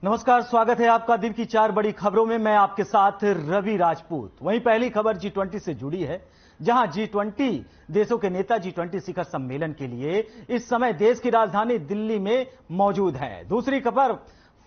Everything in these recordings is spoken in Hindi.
नमस्कार, स्वागत है आपका दिन की 4 बड़ी खबरों में। मैं आपके साथ रवि राजपूत। वहीं पहली खबर G20 से जुड़ी है, जहां G20 देशों के नेता G20 शिखर सम्मेलन के लिए इस समय देश की राजधानी दिल्ली में मौजूद हैं। दूसरी खबर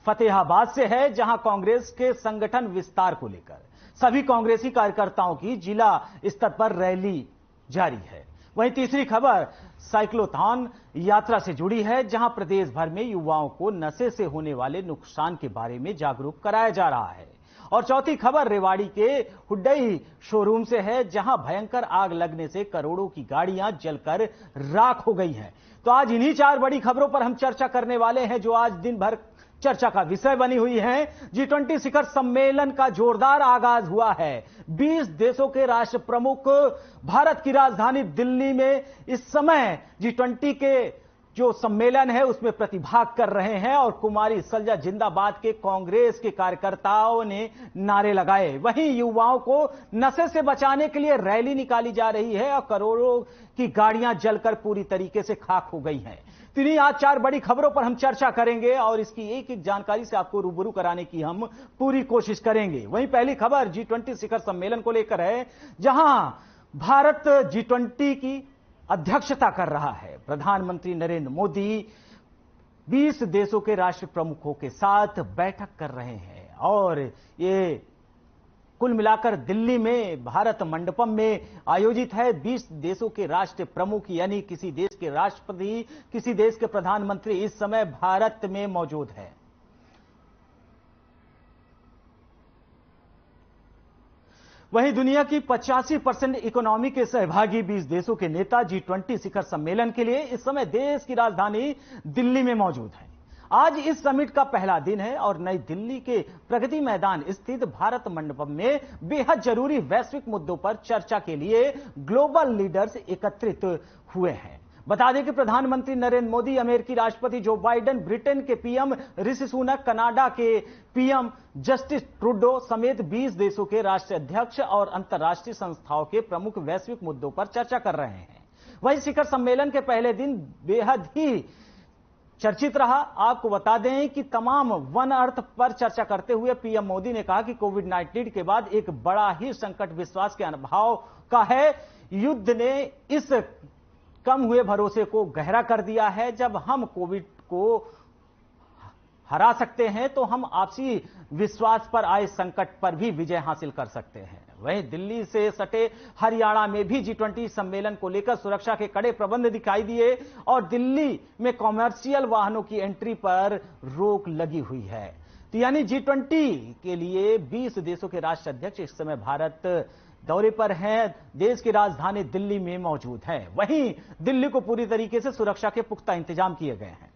फतेहाबाद से है, जहां कांग्रेस के संगठन विस्तार को लेकर सभी कांग्रेसी कार्यकर्ताओं की जिला स्तर पर रैली जारी है। वहीं तीसरी खबर साइक्लोथॉन यात्रा से जुड़ी है, जहां प्रदेश भर में युवाओं को नशे से होने वाले नुकसान के बारे में जागरूक कराया जा रहा है। और चौथी खबर रेवाड़ी के हुड्डई शोरूम से है, जहां भयंकर आग लगने से करोड़ों की गाड़ियां जलकर राख हो गई हैं। तो आज इन्हीं 4 बड़ी खबरों पर हम चर्चा करने वाले हैं, जो आज दिन भर चर्चा का विषय बनी हुई है। G20 शिखर सम्मेलन का जोरदार आगाज हुआ है। 20 देशों के राष्ट्र प्रमुख भारत की राजधानी दिल्ली में इस समय G20 के जो सम्मेलन है उसमें प्रतिभाग कर रहे हैं, और कुमारी सलजा जिंदाबाद के कांग्रेस के कार्यकर्ताओं ने नारे लगाए। वहीं युवाओं को नशे से बचाने के लिए रैली निकाली जा रही है, और करोड़ों की गाड़ियां जलकर पूरी तरीके से खाक हो गई हैं। इन्हीं आज 4 बड़ी खबरों पर हम चर्चा करेंगे, और इसकी एक एक जानकारी से आपको रूबरू कराने की हम पूरी कोशिश करेंगे। वहीं पहली खबर G20 शिखर सम्मेलन को लेकर है, जहां भारत G20 की अध्यक्षता कर रहा है। प्रधानमंत्री नरेंद्र मोदी 20 देशों के राष्ट्र प्रमुखों के साथ बैठक कर रहे हैं, और ये कुल मिलाकर दिल्ली में भारत मंडपम में आयोजित है। 20 देशों के राष्ट्र प्रमुख, यानी किसी देश के राष्ट्रपति, किसी देश के प्रधानमंत्री इस समय भारत में मौजूद है। वहीं दुनिया की 85% इकोनॉमी के सहभागी 20 देशों के नेता G20 शिखर सम्मेलन के लिए इस समय देश की राजधानी दिल्ली में मौजूद हैं। आज इस समिट का पहला दिन है, और नई दिल्ली के प्रगति मैदान स्थित भारत मंडपम में बेहद जरूरी वैश्विक मुद्दों पर चर्चा के लिए ग्लोबल लीडर्स एकत्रित हुए हैं। बता दें कि प्रधानमंत्री नरेंद्र मोदी, अमेरिकी राष्ट्रपति जो बाइडेन, ब्रिटेन के पीएम ऋषि सुनक, कनाडा के पीएम जस्टिन ट्रूडो समेत 20 देशों के राष्ट्रीय अध्यक्ष और अंतर्राष्ट्रीय संस्थाओं के प्रमुख वैश्विक मुद्दों पर चर्चा कर रहे हैं। वहीं शिखर सम्मेलन के पहले दिन बेहद ही चर्चित रहा। आपको बता दें कि तमाम वन अर्थ पर चर्चा करते हुए पीएम मोदी ने कहा कि कोविड-19 के बाद एक बड़ा ही संकट विश्वास के अभाव का है। युद्ध ने इस कम हुए भरोसे को गहरा कर दिया है। जब हम कोविड को हरा सकते हैं, तो हम आपसी विश्वास पर आए संकट पर भी विजय हासिल कर सकते हैं। वहीं दिल्ली से सटे हरियाणा में भी G20 सम्मेलन को लेकर सुरक्षा के कड़े प्रबंध दिखाई दिए, और दिल्ली में कॉमर्शियल वाहनों की एंट्री पर रोक लगी हुई है। तो यानी G20 के लिए 20 देशों के राष्ट्र अध्यक्ष इस समय भारत दौरे पर हैं, देश की राजधानी दिल्ली में मौजूद हैं। वहीं दिल्ली को पूरी तरीके से सुरक्षा के पुख्ता इंतजाम किए गए हैं।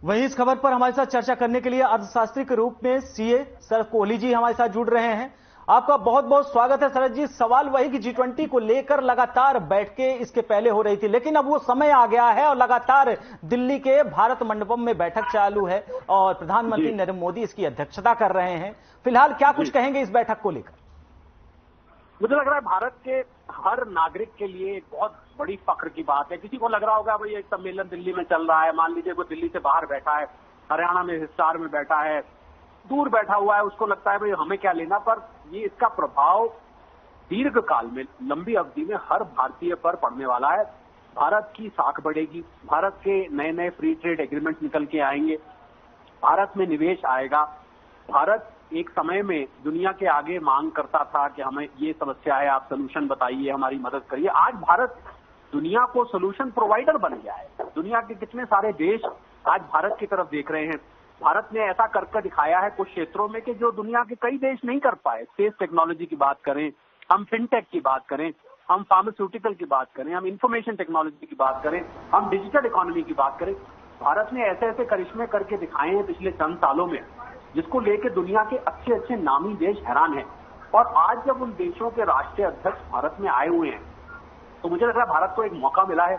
वहीं इस खबर पर हमारे साथ चर्चा करने के लिए अर्थशास्त्री के रूप में सीए शरद कोहली जी हमारे साथ जुड़ रहे हैं। आपका बहुत बहुत स्वागत है शरद जी। सवाल वही कि G20 को लेकर लगातार बैठकें इसके पहले हो रही थी, लेकिन अब वो समय आ गया है और लगातार दिल्ली के भारत मंडपम में बैठक चालू है, और प्रधानमंत्री नरेंद्र मोदी इसकी अध्यक्षता कर रहे हैं। फिलहाल क्या कुछ कहेंगे इस बैठक को लेकर? मुझे लग रहा है भारत के हर नागरिक के लिए एक बहुत बड़ी फख्र की बात है। किसी को लग रहा होगा भाई एक सम्मेलन दिल्ली में चल रहा है, मान लीजिए कोई दिल्ली से बाहर बैठा है, हरियाणा में हिसार में बैठा है, दूर बैठा हुआ है, उसको लगता है भाई हमें क्या लेना, पर ये इसका प्रभाव दीर्घ काल में, लंबी अवधि में हर भारतीय पर पड़ने वाला है। भारत की साख बढ़ेगी, भारत के नए नए फ्री ट्रेड एग्रीमेंट निकल के आएंगे, भारत में निवेश आएगा। भारत एक समय में दुनिया के आगे मांग करता था कि हमें ये समस्या है, आप सोल्यूशन बताइए, हमारी मदद करिए। आज भारत दुनिया को सोल्यूशन प्रोवाइडर बन गया है। दुनिया के कितने सारे देश आज भारत की तरफ देख रहे हैं। भारत ने ऐसा करके दिखाया है कुछ क्षेत्रों में कि जो दुनिया के कई देश नहीं कर पाए। स्पेस टेक्नोलॉजी की बात करें, हम फिनटेक की बात करें, हम फार्मास्यूटिकल की बात करें, हम इंफॉर्मेशन टेक्नोलॉजी की बात करें, हम डिजिटल इकोनॉमी की बात करें, भारत ने ऐसे ऐसे करिश्मे करके दिखाए हैं पिछले चंद सालों में, जिसको लेकर दुनिया के अच्छे अच्छे नामी देश हैरान हैं। और आज जब उन देशों के राष्ट्रीय अध्यक्ष भारत में आए हुए हैं, तो मुझे लग रहा है भारत को एक मौका मिला है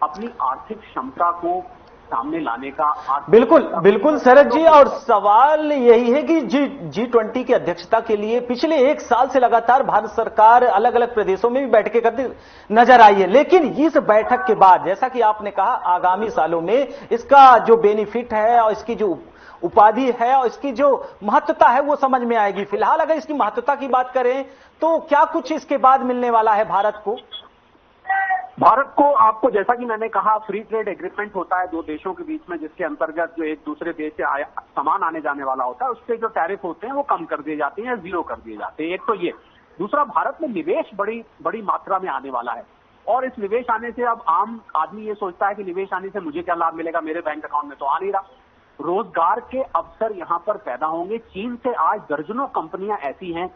अपनी आर्थिक क्षमता को सामने लाने का बिल्कुल बिल्कुल शरद जी, और सवाल यही है कि G20 की अध्यक्षता के लिए पिछले एक साल से लगातार भारत सरकार अलग अलग प्रदेशों में भी बैठकें करती नजर आई है, लेकिन इस बैठक के बाद जैसा कि आपने कहा आगामी सालों में इसका जो बेनिफिट है और इसकी जो उपाधि है और इसकी जो महत्वता है वो समझ में आएगी। फिलहाल अगर इसकी महत्वता की बात करें तो क्या कुछ इसके बाद मिलने वाला है भारत को? भारत को, आपको जैसा कि मैंने कहा, फ्री ट्रेड एग्रीमेंट होता है दो देशों के बीच में, जिसके अंतर्गत जो एक दूसरे देश से सामान आने जाने वाला होता है उसके जो टैरिफ होते हैं वो कम कर दिए जाते हैं या जीरो कर दिए जाते हैं। एक तो ये, दूसरा भारत में निवेश बड़ी मात्रा में आने वाला है, और इस निवेश आने से अब आम आदमी ये सोचता है कि निवेश आने से मुझे क्या लाभ मिलेगा, मेरे बैंक अकाउंट में तो आ नहीं रहा। रोजगार के अवसर यहां पर पैदा होंगे। चीन से आज दर्जनों कंपनियां ऐसी हैं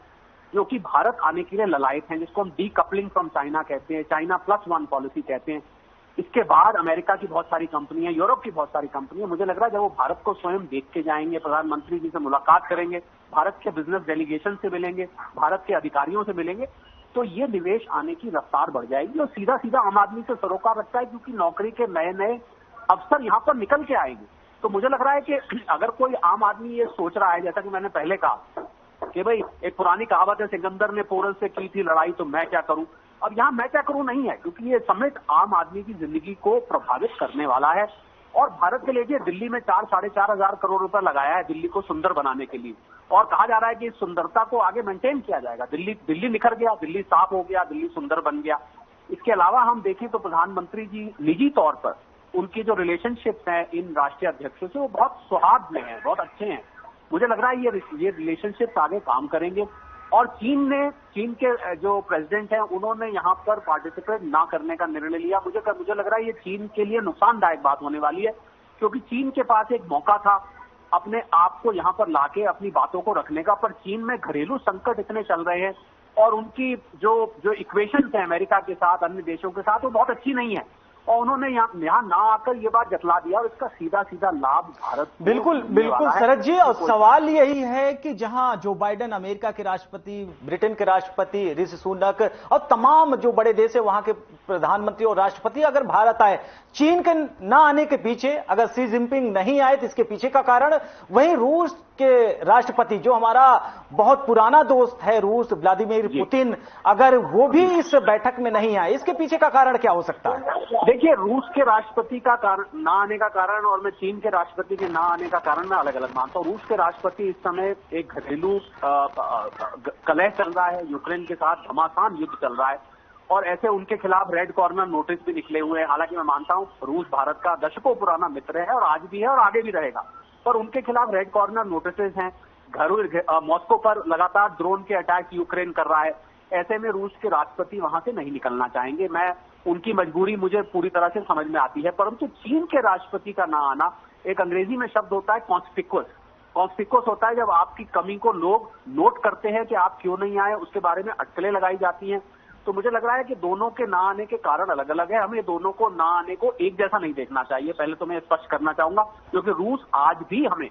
जो कि भारत आने के लिए ललायत हैं, जिसको हम डीकपलिंग फ्रॉम चाइना कहते हैं, चाइना +1 पॉलिसी कहते हैं। इसके बाद अमेरिका की बहुत सारी कंपनियां, यूरोप की बहुत सारी कंपनियां, मुझे लग रहा है जब वो भारत को स्वयं देख के जाएंगे, प्रधानमंत्री जी से मुलाकात करेंगे, भारत के बिजनेस डेलीगेशन से मिलेंगे, भारत के अधिकारियों से मिलेंगे, तो ये निवेश आने की रफ्तार बढ़ जाएगी और सीधा सीधा आम आदमी से सरोकार रखता है, क्योंकि नौकरी के नए नए अवसर यहां पर निकल के आएंगे। तो मुझे लग रहा है कि अगर कोई आम आदमी ये सोच रहा है, जैसा कि मैंने पहले कहा कि भाई एक पुरानी कहावत है, सिकंदर ने पोरस से की थी लड़ाई तो मैं क्या करूं, अब यहां मैं क्या करूं नहीं है, क्योंकि ये समिट आम आदमी की जिंदगी को प्रभावित करने वाला है। और भारत के लिए दिल्ली में 4-4.5 हजार करोड़ रुपए लगाया है दिल्ली को सुंदर बनाने के लिए, और कहा जा रहा है कि इस सुंदरता को आगे मेंटेन किया जाएगा। दिल्ली निखर गया, दिल्ली साफ हो गया, दिल्ली सुंदर बन गया। इसके अलावा हम देखें तो प्रधानमंत्री जी निजी तौर पर उनकी जो रिलेशनशिप है इन राष्ट्रीय अध्यक्षों से वो बहुत सौहार्द में है, बहुत अच्छे हैं। मुझे लग रहा है ये रिलेशनशिप आगे काम करेंगे। और चीन के जो प्रेसिडेंट हैं उन्होंने यहां पर पार्टिसिपेट ना करने का निर्णय लिया। मुझे लग रहा है ये चीन के लिए नुकसानदायक बात होने वाली है, क्योंकि चीन के पास एक मौका था अपने आप को यहां पर लाके अपनी बातों को रखने का, पर चीन में घरेलू संकट इतने चल रहे हैं और उनकी जो इक्वेशंस है अमेरिका के साथ, अन्य देशों के साथ, वो बहुत अच्छी नहीं है, और उन्होंने यहाँ ना आकर ये बात जतला दिया, और इसका सीधा सीधा लाभ भारत को बिल्कुल शरद जी, और सवाल यही है कि जहां जो बाइडेन अमेरिका के राष्ट्रपति, ब्रिटेन के राष्ट्रपति, ऋषि सुनक और तमाम जो बड़े देश है वहां के प्रधानमंत्री और राष्ट्रपति अगर भारत आए, चीन के ना आने के पीछे, अगर शी जिनपिंग नहीं आए तो इसके पीछे का कारण, वहीं रूस के राष्ट्रपति जो हमारा बहुत पुराना दोस्त है रूस, व्लादिमीर पुतिन, अगर वो भी इस बैठक में नहीं आए, इसके पीछे का कारण क्या हो सकता है? देखिए, रूस के राष्ट्रपति का कारण ना आने का कारण और मैं चीन के राष्ट्रपति के ना आने का कारण मैं अलग अलग मानता हूं। रूस के राष्ट्रपति इस समय एक घरेलू कलह चल रहा है, यूक्रेन के साथ घमासान युद्ध चल रहा है, और ऐसे उनके खिलाफ रेड कॉर्नर नोटिस भी निकले हुए हैं। हालांकि मैं मानता हूं रूस भारत का दशकों पुराना मित्र है और आज भी है और आगे भी रहेगा, पर उनके खिलाफ रेड कॉर्नर नोटिस हैं। मॉस्को पर लगातार ड्रोन के अटैक यूक्रेन कर रहा है। ऐसे में रूस के राष्ट्रपति वहां से नहीं निकलना चाहेंगे। मैं उनकी मजबूरी मुझे पूरी तरह से समझ में आती है, परंतु चीन के राष्ट्रपति का ना आना, एक अंग्रेजी में शब्द होता है कॉन्स्पिक्वस होता है, जब आपकी कमी को लोग नोट करते हैं कि आप क्यों नहीं आए, उसके बारे में अटकलें लगाई जाती हैं। तो मुझे लग रहा है कि दोनों के ना आने के कारण अलग अलग है, हमें दोनों को ना आने को एक जैसा नहीं देखना चाहिए। पहले तो मैं स्पष्ट करना चाहूंगा, क्योंकि रूस आज भी हमें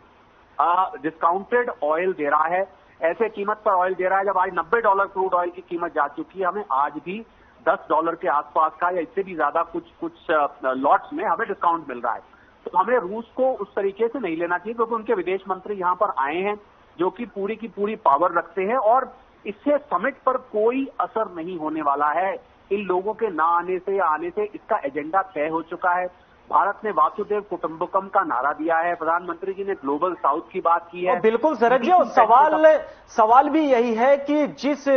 डिस्काउंटेड ऑयल दे रहा है, ऐसे कीमत पर ऑयल दे रहा है। जब आज $90 क्रूड ऑयल की कीमत जा चुकी है, हमें आज भी $10 के आसपास का या इससे भी ज्यादा कुछ लॉट्स में हमें डिस्काउंट मिल रहा है। तो हमें रूस को उस तरीके से नहीं लेना चाहिए, क्योंकि उनके विदेश मंत्री यहां पर आए हैं जो कि पूरी की पूरी पावर रखते हैं, और इससे समिट पर कोई असर नहीं होने वाला है। इन लोगों के ना आने से या आने से इसका एजेंडा तय हो चुका है। भारत ने वासुदेव कुटुंबकम का नारा दिया है, प्रधानमंत्री जी ने ग्लोबल साउथ की बात की है। बिल्कुल शरद जी, सवाल भी यही है कि जिस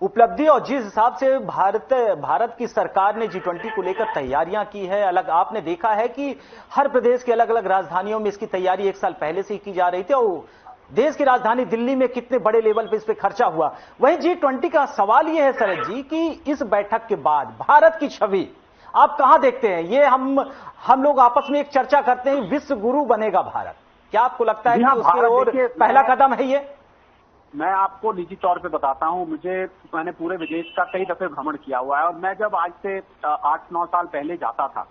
उपलब्धि और जिस हिसाब से भारत की सरकार ने G20 को लेकर तैयारियां की है, अलग आपने देखा है कि हर प्रदेश की अलग अलग राजधानियों में इसकी तैयारी एक साल पहले से ही की जा रही थी, और देश की राजधानी दिल्ली में कितने बड़े लेवल पे इस पे खर्चा हुआ। वहीं G20 का सवाल यह है शरद जी कि इस बैठक के बाद भारत की छवि आप कहां देखते हैं? ये हम लोग आपस में एक चर्चा करते हैं, विश्व गुरु बनेगा भारत, क्या आपको लगता है कि उसकी ओर पहला कदम है ये? मैं आपको निजी तौर पे बताता हूं, मैंने पूरे विदेश का कई दफे भ्रमण किया हुआ है, और मैं जब आज से 8-9 साल पहले जाता था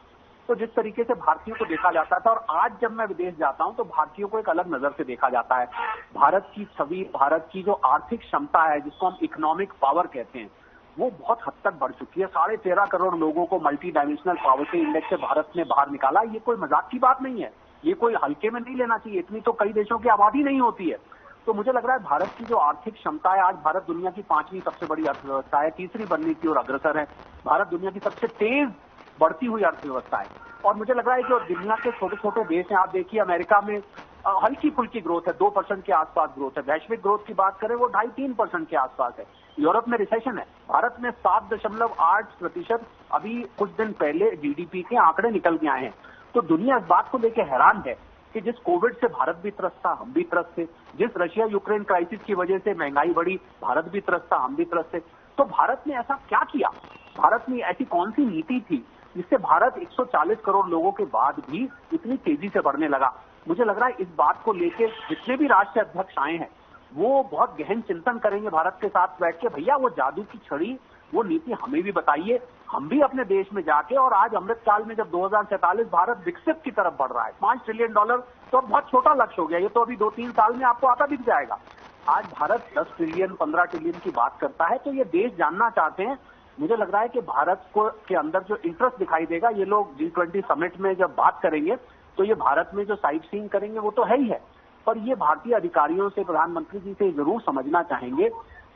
तो जिस तरीके से भारतीयों को देखा जाता था, और आज जब मैं विदेश जाता हूं तो भारतीयों को एक अलग नजर से देखा जाता है। भारत की छवि, भारत की जो आर्थिक क्षमता है, जिसको हम इकोनॉमिक पावर कहते हैं, वो बहुत हद तक बढ़ चुकी है। 13.5 करोड़ लोगों को मल्टी डायमेंशनल पॉवर्टी इंडेक्स से भारत ने बाहर निकाला। ये कोई मजाक की बात नहीं है, ये कोई हल्के में नहीं लेना चाहिए। इतनी तो कई देशों की आबादी नहीं होती है। तो मुझे लग रहा है भारत की जो आर्थिक क्षमता है, आज भारत दुनिया की 5वीं सबसे बड़ी अर्थव्यवस्था है, तीसरी बनने की ओर अग्रसर है। भारत दुनिया की सबसे तेज बढ़ती हुई अर्थव्यवस्था है। और मुझे लग रहा है कि जो दुनिया के छोटे छोटे देश हैं, आप देखिए अमेरिका में हल्की फुल्की ग्रोथ है, 2% के आसपास ग्रोथ है। वैश्विक ग्रोथ की बात करें वो 2.5-3% के आसपास है। यूरोप में रिसेशन है, भारत में 7.8% अभी कुछ दिन पहले जीडीपी के आंकड़े निकल के आए हैं। तो दुनिया इस बात को लेकर हैरान है कि जिस कोविड से भारत भी त्रस्त था, हम भी त्रस्त थे। जिस रशिया यूक्रेन क्राइसिस की वजह से महंगाई बढ़ी, भारत भी त्रस्त था, हम भी त्रस्त थे। तो भारत ने ऐसा क्या किया, भारत ने ऐसी कौन सी नीति थी जिससे भारत 140 करोड़ लोगों के बाद भी इतनी तेजी से बढ़ने लगा। मुझे लग रहा है इस बात को लेकर जितने भी राष्ट्रीय अध्यक्ष आए हैं वो बहुत गहन चिंतन करेंगे भारत के साथ बैठ के। भैया वो जादू की छड़ी, वो नीति हमें भी बताइए, हम भी अपने देश में जाके। और आज अमृतकाल में जब 2047 भारत विकसित की तरफ बढ़ रहा है, $5 ट्रिलियन तो बहुत छोटा लक्ष्य हो गया, ये तो अभी 2-3 साल में आपको आता दिख जाएगा। आज भारत 10 ट्रिलियन 15 ट्रिलियन की बात करता है। तो ये देश जानना चाहते हैं। मुझे लग रहा है कि भारत को के अंदर जो इंटरेस्ट दिखाई देगा, ये लोग G20 समिट में जब बात करेंगे तो ये भारत में जो साइट सीइंग करेंगे वो तो है ही है, पर ये भारतीय अधिकारियों से, प्रधानमंत्री जी से जरूर समझना चाहेंगे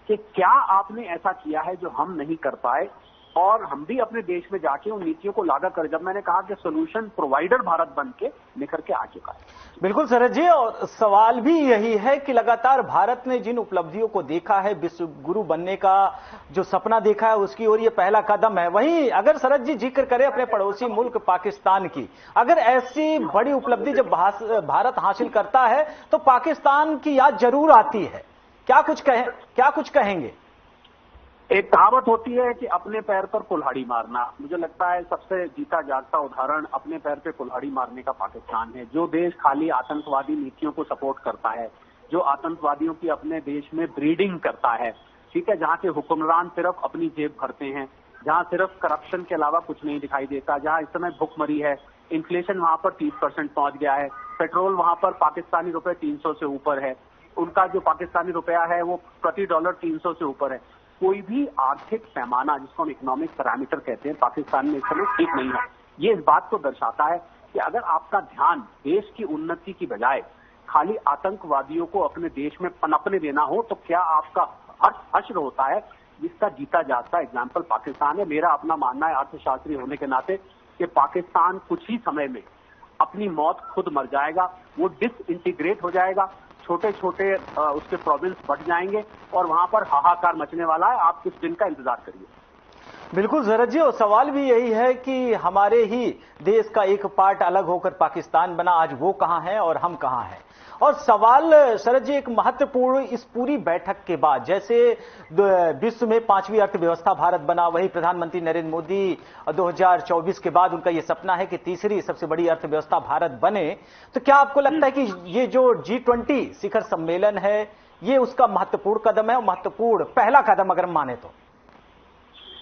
कि क्या आपने ऐसा किया है जो हम नहीं कर पाए, और हम भी अपने देश में जाके उन नीतियों को लागू करें। जब मैंने कहा कि सोल्यूशन प्रोवाइडर भारत बन के निखर के आ चुका है। बिल्कुल शरद जी, और सवाल भी यही है कि लगातार भारत ने जिन उपलब्धियों को देखा है, विश्व गुरु बनने का जो सपना देखा है, उसकी ओर ये पहला कदम है। वहीं अगर शरद जी जिक्र करें अपने पड़ोसी मुल्क पाकिस्तान की, अगर ऐसी बड़ी उपलब्धि जब भारत हासिल करता है तो पाकिस्तान की याद जरूर आती है। क्या कुछ कहेंगे? एक कहावत होती है कि अपने पैर पर कुल्हाड़ी मारना। मुझे लगता है सबसे जीता जागता उदाहरण अपने पैर पे कुल्हाड़ी मारने का पाकिस्तान है। जो देश खाली आतंकवादी नीतियों को सपोर्ट करता है, जो आतंकवादियों की अपने देश में ब्रीडिंग करता है, ठीक है, जहां के हुक्मरान सिर्फ अपनी जेब भरते हैं, जहां सिर्फ करप्शन के अलावा कुछ नहीं दिखाई देता, जहां इस समय भुखमरी है, इन्फ्लेशन वहां पर 30% पहुंच गया है, पेट्रोल वहां पर पाकिस्तानी रुपए 300 से ऊपर है, उनका जो पाकिस्तानी रुपया है वो प्रति डॉलर 300 से ऊपर है। कोई भी आर्थिक पैमाना, जिसको हम इकोनॉमिक पैरामीटर कहते हैं, पाकिस्तान में इस समय ठीक नहीं है। ये इस बात को दर्शाता है कि अगर आपका ध्यान देश की उन्नति की बजाय खाली आतंकवादियों को अपने देश में पनपने देना हो, तो क्या आपका हश्र होता है, जिसका जीता जाता एग्जाम्पल पाकिस्तान है। मेरा अपना मानना है अर्थशास्त्री होने के नाते कि पाकिस्तान कुछ ही समय में अपनी मौत खुद मर जाएगा, वो डिसइंटीग्रेट हो जाएगा, छोटे छोटे उसके प्रोविंस बढ़ जाएंगे और वहां पर हाहाकार मचने वाला है। आप कुछ दिन का इंतजार करिए। बिल्कुल शरद जी, और सवाल भी यही है कि हमारे ही देश का एक पार्ट अलग होकर पाकिस्तान बना, आज वो कहां है और हम कहां हैं। और सवाल शरद जी एक महत्वपूर्ण, इस पूरी बैठक के बाद जैसे विश्व में 5वीं अर्थव्यवस्था भारत बना, वही प्रधानमंत्री नरेंद्र मोदी 2024 के बाद उनका यह सपना है कि तीसरी सबसे बड़ी अर्थव्यवस्था भारत बने। तो क्या आपको लगता है कि ये जो G20 शिखर सम्मेलन है, ये उसका महत्वपूर्ण कदम है, और महत्वपूर्ण पहला कदम अगर माने तो?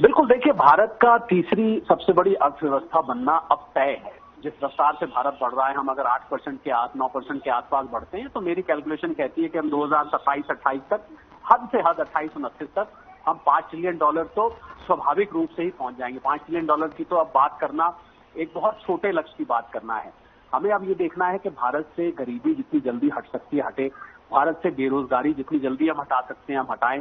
बिल्कुल, देखिए, भारत का तीसरी सबसे बड़ी अर्थव्यवस्था बनना अब तय है। जिस रफ्तार से भारत बढ़ रहा है, हम अगर 8% के 9% के आसपास बढ़ते हैं तो मेरी कैलकुलेशन कहती है कि हम 2027-28 तक, हद से हद 28-29 तक हम $5 ट्रिलियन तो स्वाभाविक रूप से ही पहुंच जाएंगे। $5 ट्रिलियन की तो अब बात करना एक बहुत छोटे लक्ष्य की बात करना है। हमें अब ये देखना है कि भारत से गरीबी जितनी जल्दी हट सकती है हटे, भारत से बेरोजगारी जितनी जल्दी हम हटा सकते हैं हम हटाएं,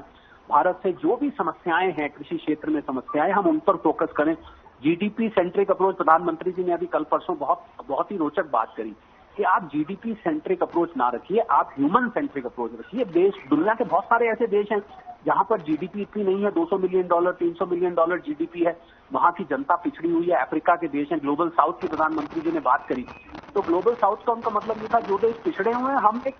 भारत से जो भी समस्याएं हैं, कृषि क्षेत्र में समस्याएं, हम उन पर फोकस करें। जीडीपी सेंट्रिक अप्रोच, प्रधानमंत्री जी ने अभी कल परसों बहुत ही रोचक बात करी कि आप जीडीपी सेंट्रिक अप्रोच ना रखिए, आप ह्यूमन सेंट्रिक अप्रोच रखिए। दुनिया के बहुत सारे ऐसे देश हैं जहां पर जीडीपी इतनी नहीं है, $200 मिलियन, $300 मिलियन जीडीपी है, वहां की जनता पिछड़ी हुई है। अफ्रीका के देश हैं, ग्लोबल साउथ की प्रधानमंत्री जी ने बात करी, तो ग्लोबल साउथ का उनका मतलब ये था जो देश पिछड़े हुए हैं, हम एक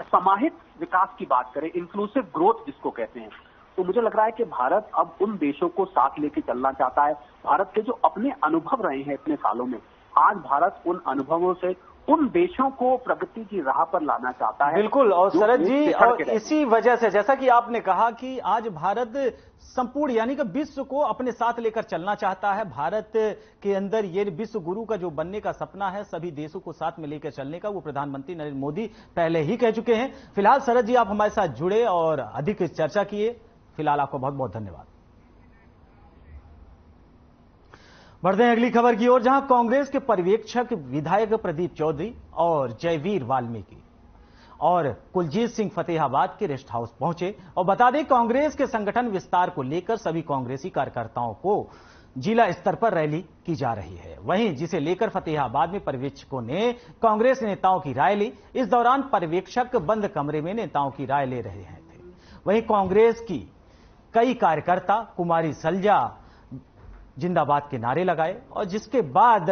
समाहित विकास की बात करें, इंक्लूसिव ग्रोथ जिसको कहते हैं। तो मुझे लग रहा है कि भारत अब उन देशों को साथ लेके चलना चाहता है। भारत के जो अपने अनुभव रहे हैं इतने सालों में, आज भारत उन अनुभवों से उन देशों को प्रगति की राह पर लाना चाहता है। बिल्कुल, और शरद जी, और इसी वजह से जैसा कि आपने कहा कि आज भारत संपूर्ण यानी कि विश्व को अपने साथ लेकर चलना चाहता है। भारत के अंदर ये विश्व गुरु का जो बनने का सपना है, सभी देशों को साथ में लेकर चलने का, वो प्रधानमंत्री नरेंद्र मोदी पहले ही कह चुके हैं। फिलहाल शरद जी, आप हमारे साथ जुड़े और अधिक चर्चा किए, फिलहाल आपको बहुत बहुत धन्यवाद। बढ़ते हैं अगली खबर की ओर, जहां कांग्रेस के पर्यवेक्षक विधायक प्रदीप चौधरी और जयवीर वाल्मीकि और कुलजीत सिंह फतेहाबाद के रेस्ट हाउस पहुंचे। और बता दें, कांग्रेस के संगठन विस्तार को लेकर सभी कांग्रेसी कार्यकर्ताओं को जिला स्तर पर रैली की जा रही है। वहीं जिसे लेकर फतेहाबाद में पर्यवेक्षकों ने कांग्रेस नेताओं की राय ली। इस दौरान पर्यवेक्षक बंद कमरे में नेताओं की राय ले रहे थे। वहीं कांग्रेस की कई कार्यकर्ता कुमारी सलजा जिंदाबाद के नारे लगाए और जिसके बाद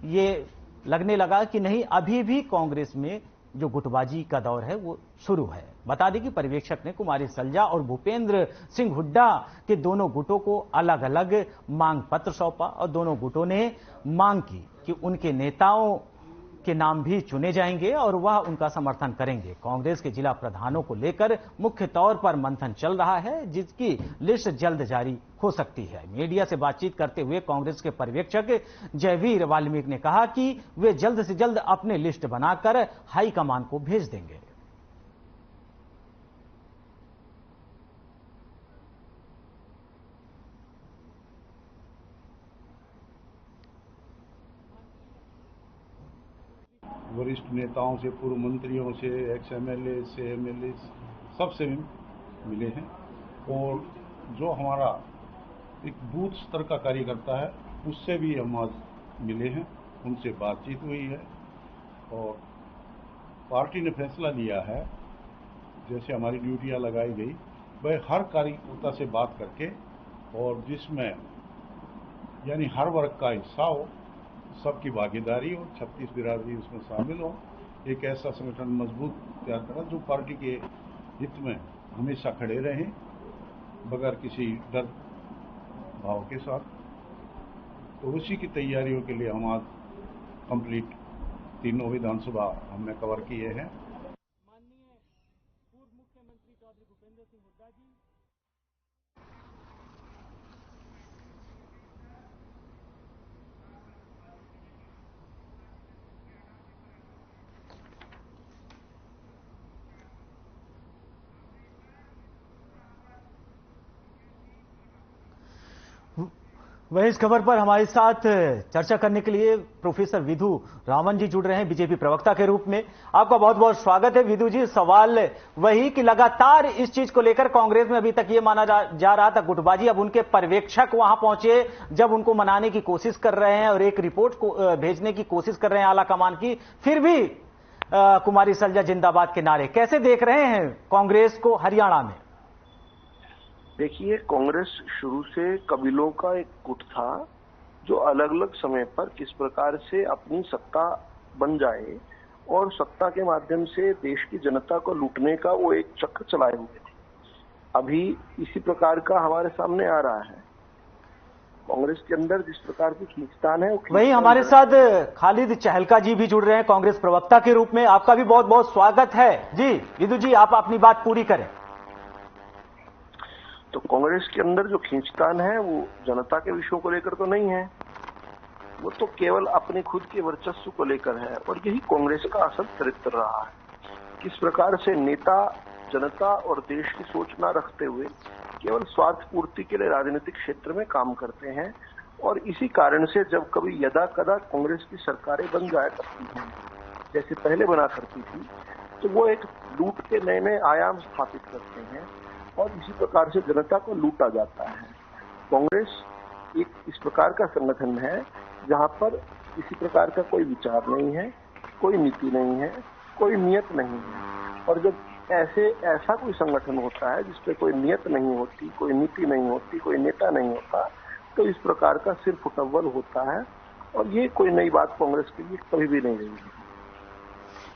ये लगने लगा कि नहीं, अभी भी कांग्रेस में जो गुटबाजी का दौर है वो शुरू है। बता दें कि पर्यवेक्षक ने कुमारी सलजा और भूपेंद्र सिंह हुड्डा के दोनों गुटों को अलग अलग मांग पत्र सौंपा और दोनों गुटों ने मांग की कि उनके नेताओं के नाम भी चुने जाएंगे और वह उनका समर्थन करेंगे। कांग्रेस के जिला प्रधानों को लेकर मुख्य तौर पर मंथन चल रहा है, जिसकी लिस्ट जल्द जारी हो सकती है। मीडिया से बातचीत करते हुए कांग्रेस के पर्यवेक्षक जयवीर वाल्मीकि ने कहा कि वे जल्द से जल्द अपनी लिस्ट बनाकर हाईकमान को भेज देंगे। वरिष्ठ नेताओं से, पूर्व मंत्रियों से, एक्स एमएलए से, एमएलए सबसे मिले हैं और जो हमारा एक बूथ स्तर का कार्यकर्ता है उससे भी हम आज मिले हैं, उनसे बातचीत हुई है और पार्टी ने फैसला लिया है, जैसे हमारी ड्यूटियां लगाई गई, वह हर कार्यकर्ता से बात करके और जिसमें यानी हर वर्ग का हिस्सा हो, सबकी भागीदारी हो, 36 बिरादरी उसमें शामिल हो, एक ऐसा संगठन मजबूत तैयार करा जो पार्टी के हित में हमेशा खड़े रहें बगैर किसी डर भाव के साथ। तो उसी की तैयारियों के लिए हम आज कंप्लीट तीनों विधानसभा हमने कवर किए हैं। माननीय पूर्व मुख्यमंत्री चौधरी भूपेंद्र सिंह हुड्डा जी, वहीं इस खबर पर हमारे साथ चर्चा करने के लिए प्रोफेसर विधु रामन जी जुड़ रहे हैं, बीजेपी प्रवक्ता के रूप में। आपका बहुत बहुत स्वागत है विधु जी। सवाल वही कि लगातार इस चीज को लेकर कांग्रेस में अभी तक ये माना जा रहा था गुटबाजी, अब उनके पर्यवेक्षक वहां पहुंचे, जब उनको मनाने की कोशिश कर रहे हैं और एक रिपोर्ट को भेजने की कोशिश कर रहे हैं आला कमान की, फिर भी कुमारी सलजा जिंदाबाद के नारे। कैसे देख रहे हैं कांग्रेस को हरियाणा में? देखिए, कांग्रेस शुरू से कबीलों का एक गुट था जो अलग अलग समय पर किस प्रकार से अपनी सत्ता बन जाए और सत्ता के माध्यम से देश की जनता को लूटने का वो एक चक्र चलाए हुए थे। अभी इसी प्रकार का हमारे सामने आ रहा है। कांग्रेस के अंदर जिस प्रकार की खींचतान है, वही हमारे साथ खालिद चहलका जी भी जुड़ रहे हैं कांग्रेस प्रवक्ता के रूप में। आपका भी बहुत बहुत स्वागत है जी। विधु जी, आप अपनी बात पूरी करें। तो कांग्रेस के अंदर जो खींचतान है वो जनता के विषयों को लेकर तो नहीं है, वो तो केवल अपने खुद के वर्चस्व को लेकर है। और यही कांग्रेस का असल चरित्र रहा है। किस प्रकार से नेता जनता और देश की सोच न रखते हुए केवल स्वार्थ पूर्ति के लिए राजनीतिक क्षेत्र में काम करते हैं। और इसी कारण से जब कभी यदा कदा कांग्रेस की सरकारें बन जाया करती हैं, जैसे पहले बना करती थी, तो वो एक लूट के नए नए आयाम स्थापित करते हैं और इसी प्रकार से जनता को लूटा जाता है। कांग्रेस एक इस प्रकार का संगठन है जहां पर किसी प्रकार का कोई विचार नहीं है, कोई नीति नहीं है, कोई नियत नहीं है। और जब ऐसा कोई संगठन होता है जिसपे कोई नियत नहीं होती, कोई नीति नहीं होती, कोई नेता नहीं होता, तो इस प्रकार का सिर फुटअव्वल होता है। और ये कोई नई बात कांग्रेस के लिए कभी भी नहीं रही।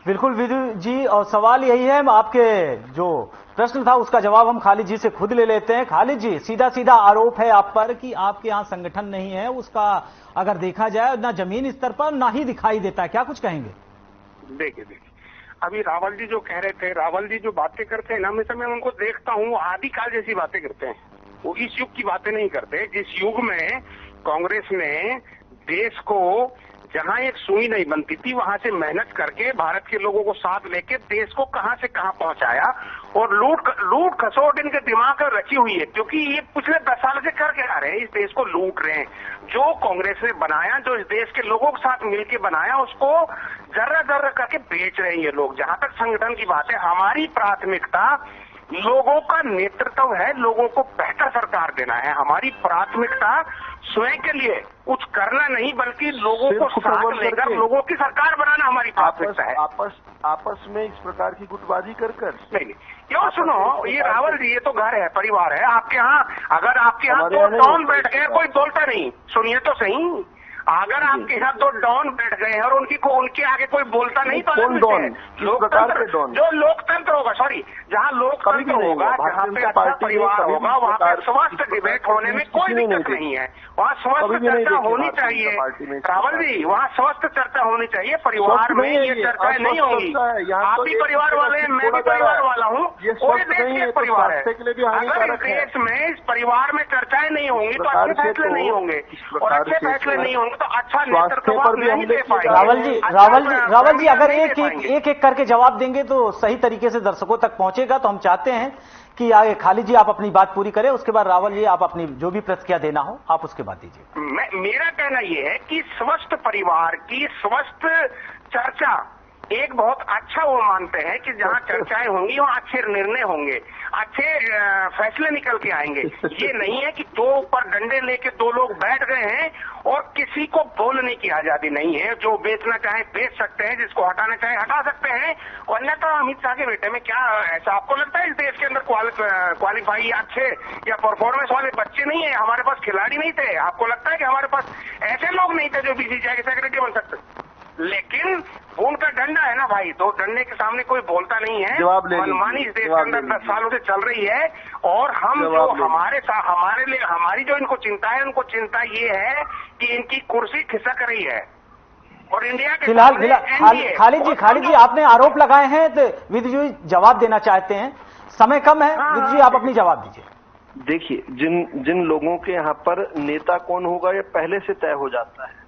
बिल्कुल विधु जी, और सवाल यही है, आपके जो प्रश्न था उसका जवाब हम खालिद जी से खुद ले लेते हैं। खालिद जी, सीधा सीधा आरोप है आप पर कि आपके यहाँ संगठन नहीं है, उसका अगर देखा जाए ना जमीन स्तर पर ना ही दिखाई देता है, क्या कुछ कहेंगे? देखिए अभी रावल जी जो कह रहे थे, रावल जी जो बातें करते हैं ना, हमेशा मैं उनको देखता हूँ आदिकाल जैसी बातें करते हैं। वो इस युग की बातें नहीं करते जिस युग में कांग्रेस ने देश को जहां एक सुई नहीं बनती थी वहां से मेहनत करके भारत के लोगों को साथ लेके देश को कहां से कहां पहुंचाया। और लूट खसोट इनके दिमाग में रची हुई है, क्योंकि ये पिछले 10 साल से करके आ रहे हैं, इस देश को लूट रहे हैं। जो कांग्रेस ने बनाया, जो इस देश के लोगों के साथ मिलकर बनाया, उसको जर्रा जर्रा करके बेच रहे हैं ये लोग। जहां तक संगठन की बात है, हमारी प्राथमिकता लोगों का नेतृत्व है, लोगों को बेहतर सरकार देना है। हमारी प्राथमिकता स्वयं के लिए कुछ करना नहीं, बल्कि लोगों को साथ लेकर लोगों की सरकार बनाना हमारी प्राथमिकता है। आपस में इस प्रकार की गुटबाजी कर नहीं, क्यों सुनो, ये रावल जी, ये तो घर है, परिवार है आपके यहाँ। अगर आपके यहाँ दो डॉन बैठ गए, कोई बोलता नहीं, सुनिए तो सही, अगर आपके यहाँ दो डॉन बैठ गए हैं और उनके आगे कोई बोलता नहीं, तो लोकतंत्र, जो लोकतंत्र होगा, सॉरी, जहाँ लोकतंत्र होगा, जहाँ पे अच्छा परिवार होगा, वहाँ पे स्वस्थ डिबेट होने में कोई दिक्कत नहीं है। वहाँ स्वस्थ चर्चा होनी चाहिए रावल जी, वहाँ स्वस्थ चर्चा होनी चाहिए। परिवार में ये चर्चाएं नहीं होंगी। आप भी परिवार वाले हैं, मैं भी परिवार वाला हूँ, पूरे देश के परिवार है। अगर इस देश में, इस परिवार में चर्चाएं नहीं होंगी तो अच्छे फैसले नहीं होंगे, और अच्छे फैसले नहीं होंगे तो अच्छा नेतृत्व नहीं दे पाएंगे। रावल जी अगर एक करके जवाब देंगे तो सही तरीके से दर्शकों तक पहुंचेगा। तो हम चाहते हैं कि आगे खालिद जी आप अपनी बात पूरी करें, उसके बाद रावल जी आप अपनी जो भी प्रतिक्रिया देना हो आप उसके बाद दीजिए। मेरा कहना यह है कि स्वस्थ परिवार की स्वस्थ चर्चा एक बहुत अच्छा वो मानते हैं कि जहां चर्चाएं होंगी वहां अच्छे निर्णय होंगे, अच्छे फैसले निकल के आएंगे। ये नहीं है कि दो ऊपर डंडे लेके दो लोग बैठ गए हैं और किसी को बोलने की आजादी नहीं है। जो बेचना चाहे बेच सकते हैं, जिसको हटाना चाहे हटा सकते हैं। वरना तो अमित शाह के बेटे में क्या ऐसा आपको लगता है इस देश के अंदर क्वालिफाई अच्छे या परफॉर्मेंस वाले बच्चे नहीं है? हमारे पास खिलाड़ी नहीं थे? आपको लगता है कि हमारे पास ऐसे लोग नहीं थे जो बीसीसीआई के सेक्रेटरी बन सकते? लेकिन उनका डंडा है ना भाई, तो डंडे के सामने कोई बोलता नहीं है। मनमानी इस देश के अंदर 10 सालों से चल रही है। और हम जो हमारे लिए हमारी जो इनको चिंता है, उनको चिंता ये है कि इनकी कुर्सी खिसक रही है। और इंडिया के फिलहाल खालिद जी आपने आरोप लगाए हैं, तो विधि जी जवाब देना चाहते हैं, समय कम है। विधि जी आप अपनी जवाब दीजिए। देखिए, जिन लोगों के यहाँ पर नेता कौन होगा ये पहले से तय हो जाता है।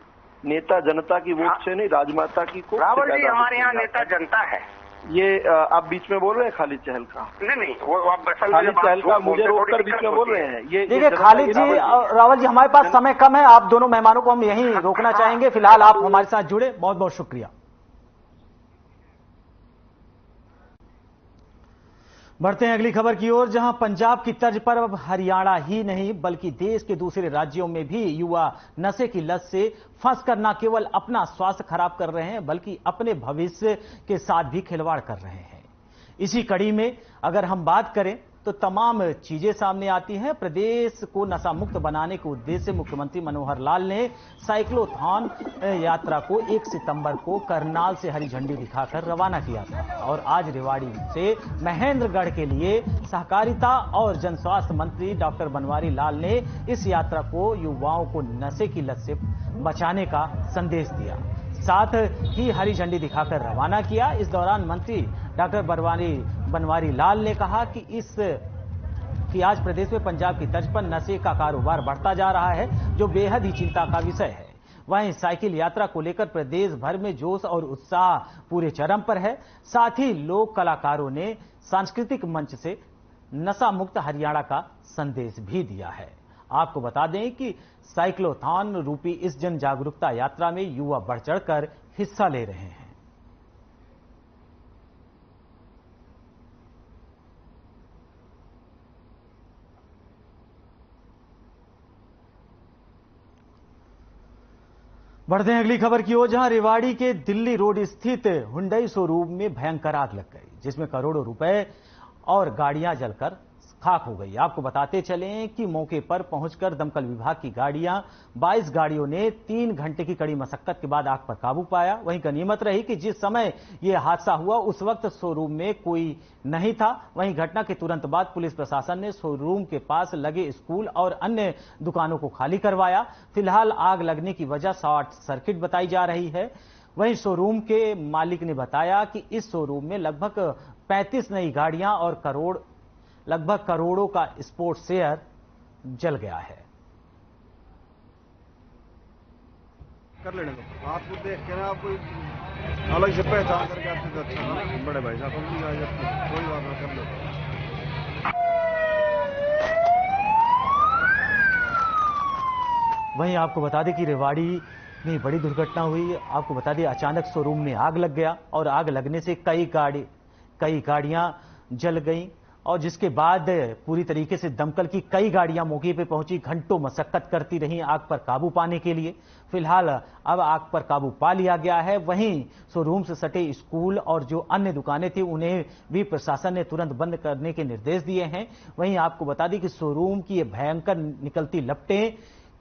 नेता जनता की वोट से नहीं, राजमाता की को। रावल जी हमारे यहाँ नेता जनता है। ये आप बीच में बोल रहे हैं खालिद चहल का? नहीं, वो आप खालिद चहल का मुझे रोककर बीच में बोल रहे हैं। ये देखिए खालिद जी, रावल जी हमारे पास समय कम है, आप दोनों मेहमानों को हम यहीं रोकना चाहेंगे। फिलहाल आप हमारे साथ जुड़े, बहुत बहुत शुक्रिया। बढ़ते हैं अगली खबर की ओर, जहां पंजाब की तर्ज पर अब हरियाणा ही नहीं बल्कि देश के दूसरे राज्यों में भी युवा नशे की लत से फंसकर न केवल अपना स्वास्थ्य खराब कर रहे हैं बल्कि अपने भविष्य के साथ भी खिलवाड़ कर रहे हैं। इसी कड़ी में अगर हम बात करें तो तमाम चीजें सामने आती हैं। प्रदेश को नशा मुक्त बनाने के उद्देश्य से मुख्यमंत्री मनोहर लाल ने साइक्लोथॉन यात्रा को 1 सितंबर को करनाल से हरी झंडी दिखाकर रवाना किया था और आज रेवाड़ी से महेंद्रगढ़ के लिए सहकारिता और जनस्वास्थ्य मंत्री डॉक्टर बनवारी लाल ने इस यात्रा को युवाओं को नशे की लत से बचाने का संदेश दिया, साथ ही हरी झंडी दिखाकर रवाना किया। इस दौरान मंत्री डॉक्टर बनवारी लाल ने कहा कि आज प्रदेश में पंजाब की तर्ज पर नशे का कारोबार बढ़ता जा रहा है, जो बेहद ही चिंता का विषय है। वहीं साइकिल यात्रा को लेकर प्रदेश भर में जोश और उत्साह पूरे चरम पर है। साथ ही लोक कलाकारों ने सांस्कृतिक मंच से नशा मुक्त हरियाणा का संदेश भी दिया है। आपको बता दें कि साइक्लोथॉन रूपी इस जन जागरूकता यात्रा में युवा बढ़ चढ़कर हिस्सा ले रहे हैं। बढ़ते हैं अगली खबर की ओर, जहां रेवाड़ी के दिल्ली रोड स्थित हुंडई शोरूम में भयंकर आग लग गई, जिसमें करोड़ों रुपए और गाड़ियां जलकर खाक हो गई। आपको बताते चलें कि मौके पर पहुंचकर दमकल विभाग की 22 गाड़ियों ने 3 घंटे की कड़ी मशक्कत के बाद आग पर काबू पाया। वहीं गनीमत रही कि जिस समय यह हादसा हुआ उस वक्त शोरूम में कोई नहीं था। वहीं घटना के तुरंत बाद पुलिस प्रशासन ने शोरूम के पास लगे स्कूल और अन्य दुकानों को खाली करवाया। फिलहाल आग लगने की वजह शॉर्ट सर्किट बताई जा रही है। वहीं शोरूम के मालिक ने बताया कि इस शोरूम में लगभग 35 नई गाड़ियां और लगभग करोड़ों का स्पोर्ट्स शेयर जल गया है। कर लेने दो। आपको देख के ना आप कोई अलग से पहचान करके आपसे तो अच्छा ना बड़े भाई साहब कोई बात ना कर लो। वहीं आपको बता दें कि रेवाड़ी में बड़ी दुर्घटना हुई। आपको बता दें अचानक शोरूम में आग लग गया और आग लगने से कई गाड़ियां जल गईं और जिसके बाद पूरी तरीके से दमकल की कई गाड़ियां मौके पे पहुंची, घंटों मशक्कत करती रहीं आग पर काबू पाने के लिए। फिलहाल अब आग पर काबू पा लिया गया है। वहीं शोरूम से सटे स्कूल और जो अन्य दुकानें थी उन्हें भी प्रशासन ने तुरंत बंद करने के निर्देश दिए हैं। वहीं आपको बता दें कि शोरूम की ये भयंकर निकलती लपटें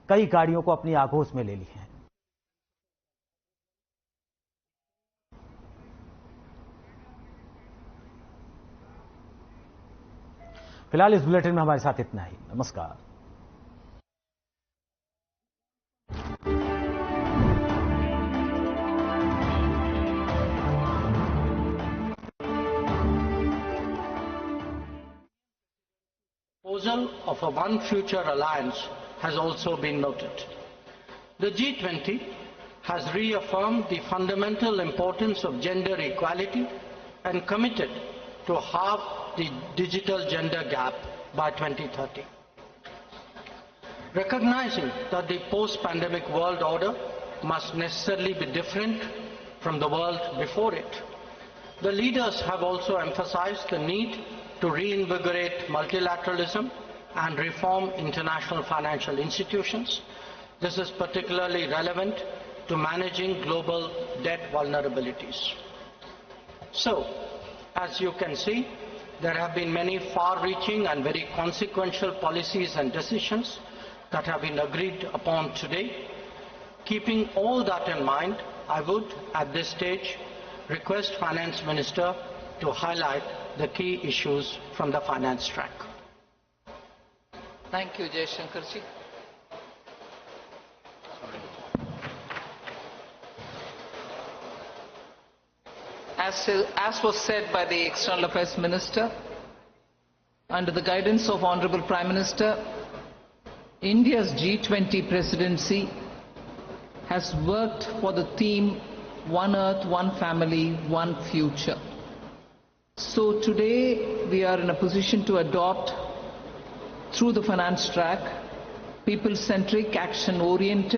कई गाड़ियों को अपनी आगोश में ले ली हैं। फिलहाल इस बुलेटिन में हमारे साथ इतना ही। नमस्कार। Proposal of a One Future Alliance has also been noted. The G20 has reaffirmed the fundamental importance of gender equality and committed to halve the digital gender gap by 2030. Recognizing that the post-pandemic world order must necessarily be different from the world before it, the leaders have also emphasized the need to reinvigorate multilateralism and reform international financial institutions. This is particularly relevant to managing global debt vulnerabilities. So, as you can see, there have been many far-reaching and very consequential policies and decisions that have been agreed upon today. Keeping all that in mind, I would, at this stage, request Finance Minister to highlight the key issues from the finance track. Thank you, Jai Shankar ji. As was said by the External Affairs Minister, under the guidance of Honorable Prime Minister, India's G20 presidency has worked for the theme One Earth, One Family, One Future. So today we are in a position to adopt, through the finance track, people-centric, action-oriented